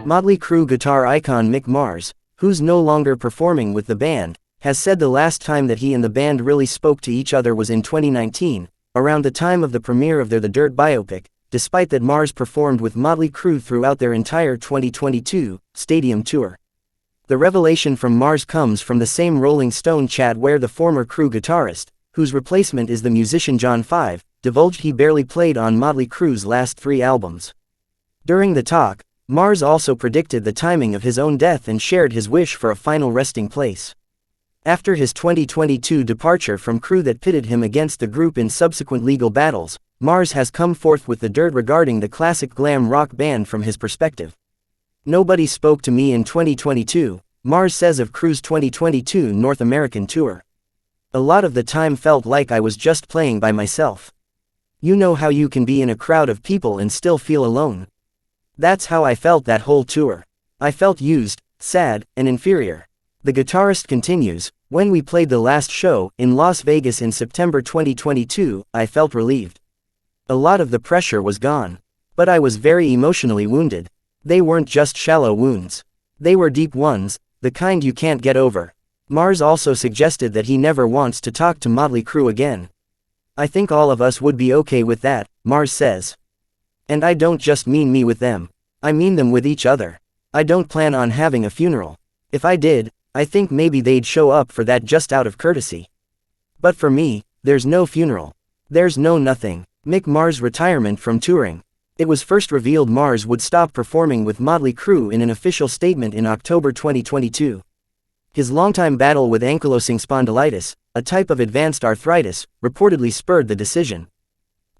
Motley Crue guitar icon Mick Mars, who's no longer performing with the band, has said the last time that he and the band really spoke to each other was in 2019, around the time of the premiere of their The Dirt biopic, despite that Mars performed with Motley Crue throughout their entire 2022 stadium tour. The revelation from Mars comes from the same Rolling Stone chat where the former Crue guitarist, whose replacement is the musician John 5, divulged he barely played on Motley Crue's last 3 albums. During the talk, Mars also predicted the timing of his own death and shared his wish for a final resting place. After his 2022 departure from Crue that pitted him against the group in subsequent legal battles, Mars has come forth with The Dirt regarding the classic glam rock band from his perspective. "Nobody spoke to me in 2022, Mars says of Crue's 2022 North American tour. A lot of the time felt like I was just playing by myself. You know how you can be in a crowd of people and still feel alone? That's how I felt that whole tour. I felt used, sad, and inferior." The guitarist continues, "When we played the last show, in Las Vegas in September 2022, I felt relieved. A lot of the pressure was gone. But I was very emotionally wounded. They weren't just shallow wounds. They were deep ones, the kind you can't get over." Mars also suggested that he never wants to talk to Motley Crue again. "I think all of us would be okay with that," Mars says. "And I don't just mean me with them. I mean them with each other. I don't plan on having a funeral. If I did, I think maybe they'd show up for that just out of courtesy. But for me, there's no funeral. There's no nothing." Mick Mars' retirement from touring. It was first revealed Mars would stop performing with Motley Crue in an official statement in October 2022. His longtime battle with ankylosing spondylitis, a type of advanced arthritis, reportedly spurred the decision.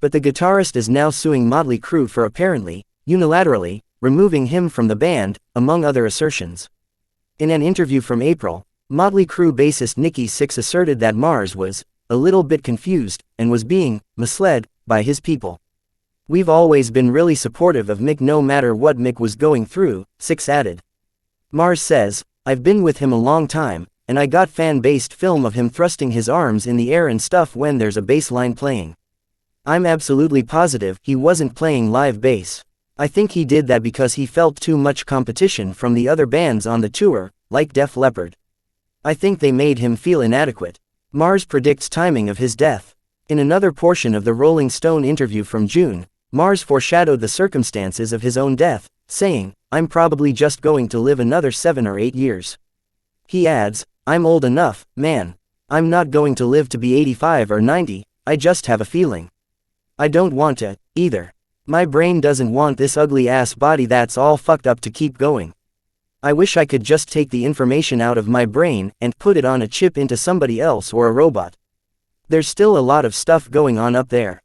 But the guitarist is now suing Motley Crue for apparently, unilaterally, removing him from the band, among other assertions. In an interview from April, Motley Crue bassist Nikki Sixx asserted that Mars was a little bit confused and was being misled by his people. "We've always been really supportive of Mick no matter what Mick was going through," Sixx added. Mars says, "I've been with him a long time, and I got fan-based film of him thrusting his arms in the air and stuff when there's a bass line playing. I'm absolutely positive he wasn't playing live bass. I think he did that because he felt too much competition from the other bands on the tour, like Def Leppard. I think they made him feel inadequate." Mars predicts timing of his death. In another portion of the Rolling Stone interview from June, Mars foreshadowed the circumstances of his own death, saying, "I'm probably just going to live another 7 or 8 years. He adds, "I'm old enough, man. I'm not going to live to be 85 or 90, I just have a feeling. I don't want to, either. My brain doesn't want this ugly-ass body that's all fucked up to keep going. I wish I could just take the information out of my brain and put it on a chip into somebody else or a robot. There's still a lot of stuff going on up there."